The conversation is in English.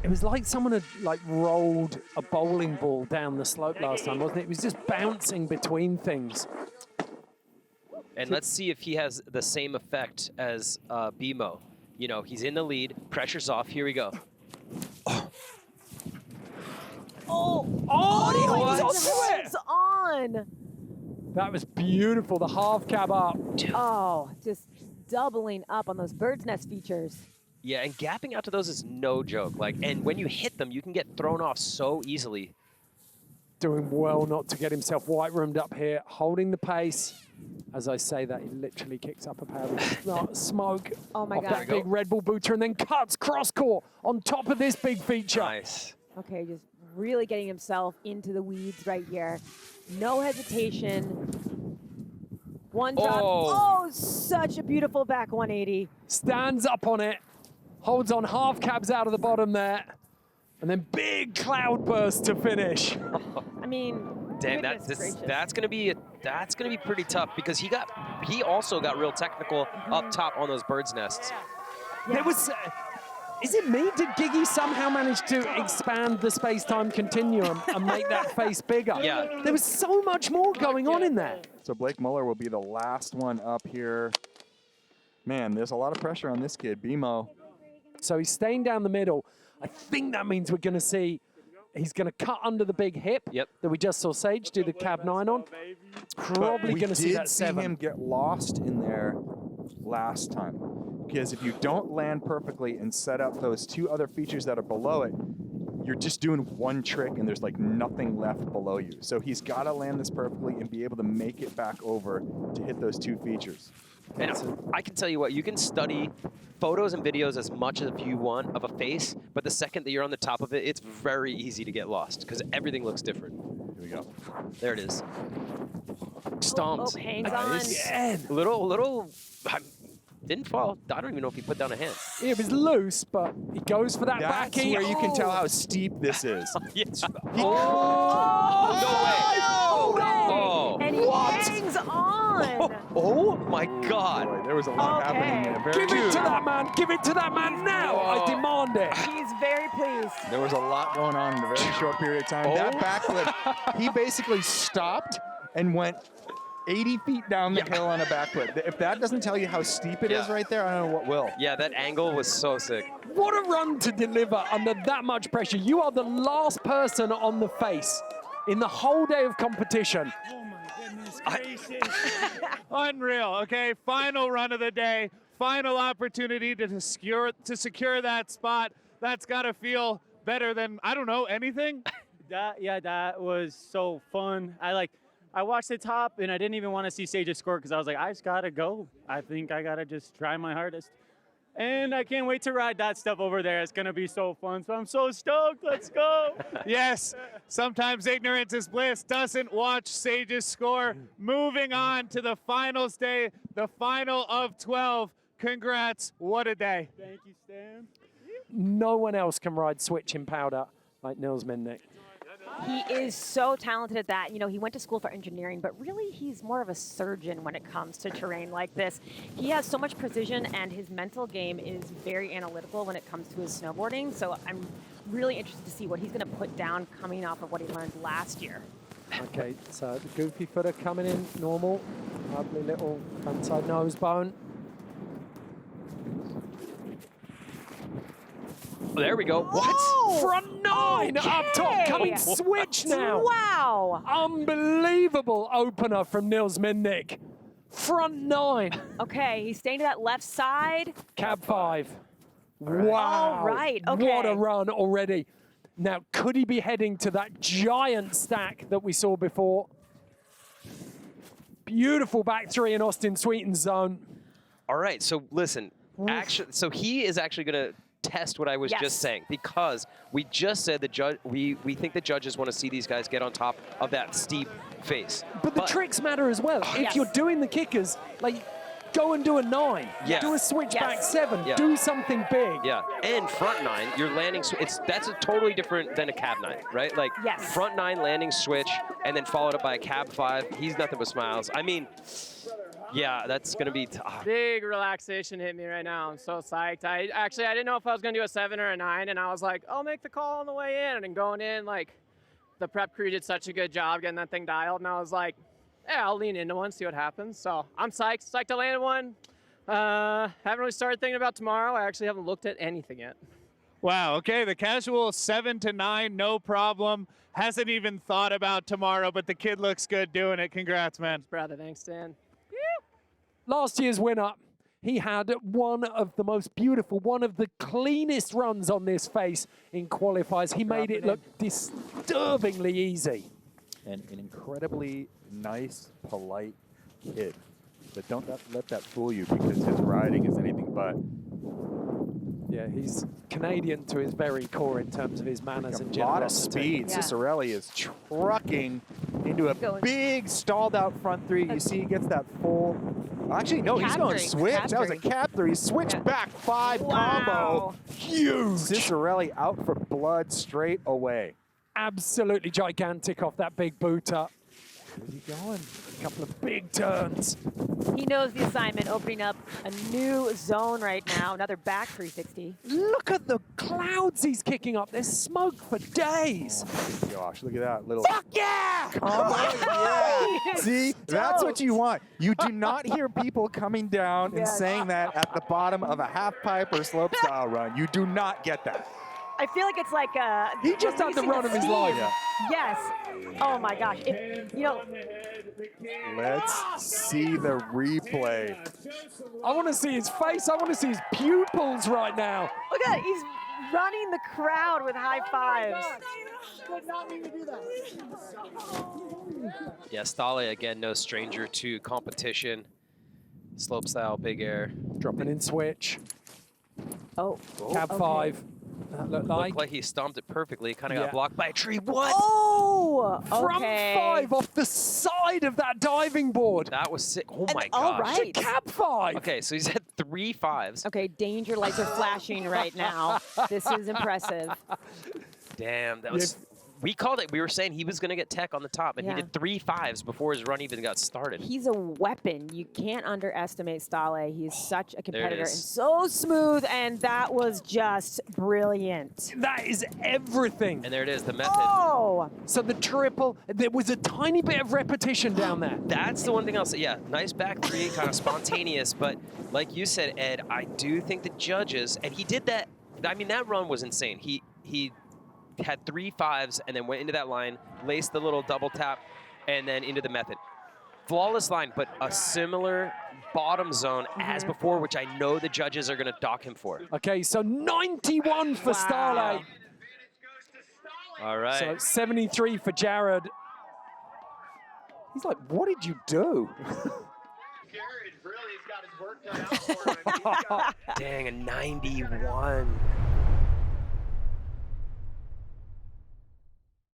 It was like someone had like rolled a bowling ball down the slope last time, wasn't it? It was just bouncing between things. And let's see if he has the same effect as BMO. You know, he's in the lead, pressure's off, here we go. It's on. That was beautiful, the half cab up. Oh, just doubling up on those bird's nest features. Yeah, and gapping out to those is no joke. Like, and when you hit them, you can get thrown off so easily. Doing well not to get himself white roomed up here, holding the pace. As I say that, he literally kicks up a pound of smoke Oh my off God. that big Red Bull booter and then cuts cross-court on top of this big feature. Nice. Okay, just really getting himself into the weeds right here. No hesitation. One drop. Oh, such a beautiful back 180. Stands up on it, holds on half cabs out of the bottom there, and then big cloud burst to finish. I mean, damn, that's gonna be pretty tough because he also got real technical up top on those birds' nests. Yeah. There was. Is it me? Did Gigi somehow manage to expand the space-time continuum and make that face bigger? Yeah. There was so much more going on in there. So Blake Moller will be the last one up here. Man, there's a lot of pressure on this kid, BMO. So he's staying down the middle. I think that means we're going to see he's going to cut under the big hip that we just saw Sage do the cab 9 on. Probably going to see that 7. We did see him get lost in there last time. Because if you don't land perfectly and set up those 2 other features that are below it, you're just doing one trick and there's like nothing left below you. So he's got to land this perfectly and be able to make it back over to hit those 2 features. And I can tell you what, you can study photos and videos as much as you want of a face, but the second that you're on the top of it, it's very easy to get lost because everything looks different. Here we go. There it is. Stomped. Oh, hangs on. Again. Little, didn't fall. I don't even know if he put down a hand. It was loose, but he goes for that That's backy. where you can tell how steep this is. Yes. Oh, no way. Oh. And he hangs on. Oh my God. Boy, there was a lot happening there. Give it to that man. Give it to that man now. I demand it. He's very pleased. There was a lot going on in a very short period of time. That backflip, he basically stopped and went 80 feet down the hill on a backflip. If that doesn't tell you how steep it is right there, I don't know what will. Yeah, that angle was so sick. What a run to deliver under that much pressure. You are the last person on the face in the whole day of competition. Oh my goodness gracious. Unreal. Okay, final run of the day. Final opportunity to secure that spot. That's got to feel better than, I don't know, anything? That was so fun. I watched the top, and I didn't even want to see Sage's score because I was like, I just got to go. I think I got to just try my hardest. And I can't wait to ride that stuff over there. It's going to be so fun. So I'm so stoked. Let's go. Yes, sometimes ignorance is bliss. Doesn't watch Sage's score. Moving on to the finals day, the final of 12. Congrats. What a day. Thank you, Stan. No one else can ride switch in powder like Nils Mindnich. He is so talented at that. You know, he went to school for engineering, but really he's more of a surgeon when it comes to terrain like this. He has so much precision, and his mental game is very analytical when it comes to his snowboarding. So I'm really interested to see what he's going to put down coming off of what he learned last year. Okay, so the goofy footer coming in normal. Lovely little frontside nose bone. There we go. What? Oh, Front 9 up top, coming switch now. Wow. Unbelievable opener from Nils Mindnich. Front 9. Okay, he's staying to that left side. Cab 5. Wow. All right, okay. What a run already. Now, could he be heading to that giant stack that we saw before? Beautiful back 3 in Austin Sweeten's zone. All right, so listen. So he is actually going to test what I was just saying, because we just said the we think the judges want to see these guys get on top of that steep face. But the tricks matter as well. If you're doing the kickers, like, go and do a 9. Yeah. Do a switchback 7. Yeah. Do something big. Yeah, and front 9, you're landing. That's a totally different than a cab 9, right? Like front 9 landing switch, and then followed up by a cab 5. He's nothing but smiles. I mean, Yeah, that's going to be tough. Big relaxation hit me right now. I'm so psyched. I didn't know if I was going to do a 7 or a 9, and I was like, I'll make the call on the way in. And going in, like, the prep crew did such a good job getting that thing dialed, and I was like, yeah, I'll lean into one, see what happens. So I'm psyched. Psyched to land one. Haven't really started thinking about tomorrow. I actually haven't looked at anything yet. Wow, okay, the casual 7 to 9, no problem. Hasn't even thought about tomorrow, but the kid looks good doing it. Congrats, man. Brother, thanks, Dan. Last year's winner, he had one of the most beautiful, one of the cleanest runs on this face in qualifiers. He made it look disturbingly easy. And an incredibly nice, polite kid. But don't let that fool you, because his riding is anything but. Yeah, he's Canadian to his very core in terms of his manners and A lot of generosity. speed. Yeah. Ciccarelli is trucking into a Going. big stalled out front three. You see he gets that full. Actually, no, he's Cab going three. switch. Cab That was a three. cab three. Switch Yeah. back 5 Wow. combo. Huge. Ciccarelli out for blood straight away. Absolutely gigantic off that big boot up. Where's he going? A couple of big turns. He knows the assignment, opening up a new zone right now. Another back 360. Look at the clouds he's kicking up. There's smoke for days. Gosh, look at that little. Fuck yeah! Yeah. See, that's what you Stoked. want. You do not hear people coming down and Yes. saying that at the bottom of a half pipe or slope style run. You do not get that. I feel like it's like He just had the releasing run of his steam. life. Yeah. Yes. Oh my gosh. You know, Let's see the replay. I want to see his face. I want to see his pupils right now. look at that. He's running the crowd with high fives. Yeah, Stale, again, no stranger to competition. Slopestyle, big air. Dropping in switch. Oh. Cab okay. 5. That looked like. Looked like he stomped it perfectly. Kind of Yeah. got blocked by a tree. What? Oh, Front okay. 5 off the side of that diving board. That was sick. Oh And- my all gosh. right. Cab 5. Okay, so he's had 3 5s. Okay, danger lights are flashing right now. This is impressive. Damn, that was. We called it. We were saying he was going to get tech on the top, and Yeah. he did 3 5s before his run even got started. He's a weapon. You can't underestimate Stale. He's such a competitor and is. so smooth, and that was just brilliant. That is everything. And there it is, the method. Oh! So the triple, there was a tiny bit of repetition down there. That's the one thing I'll say. Yeah, nice back 3, kind of spontaneous. But like you said, Ed, I do think the judges, and he did that. I mean, that run was insane. He had 3 5s and then went into that line, laced the little double tap, and then into the method. Flawless line, but a similar bottom zone as before, which I know the judges are going to dock him for. Okay, so 91 for Stale. All right. So 73 for Jared. He's like, what did you do? Dang, a 91.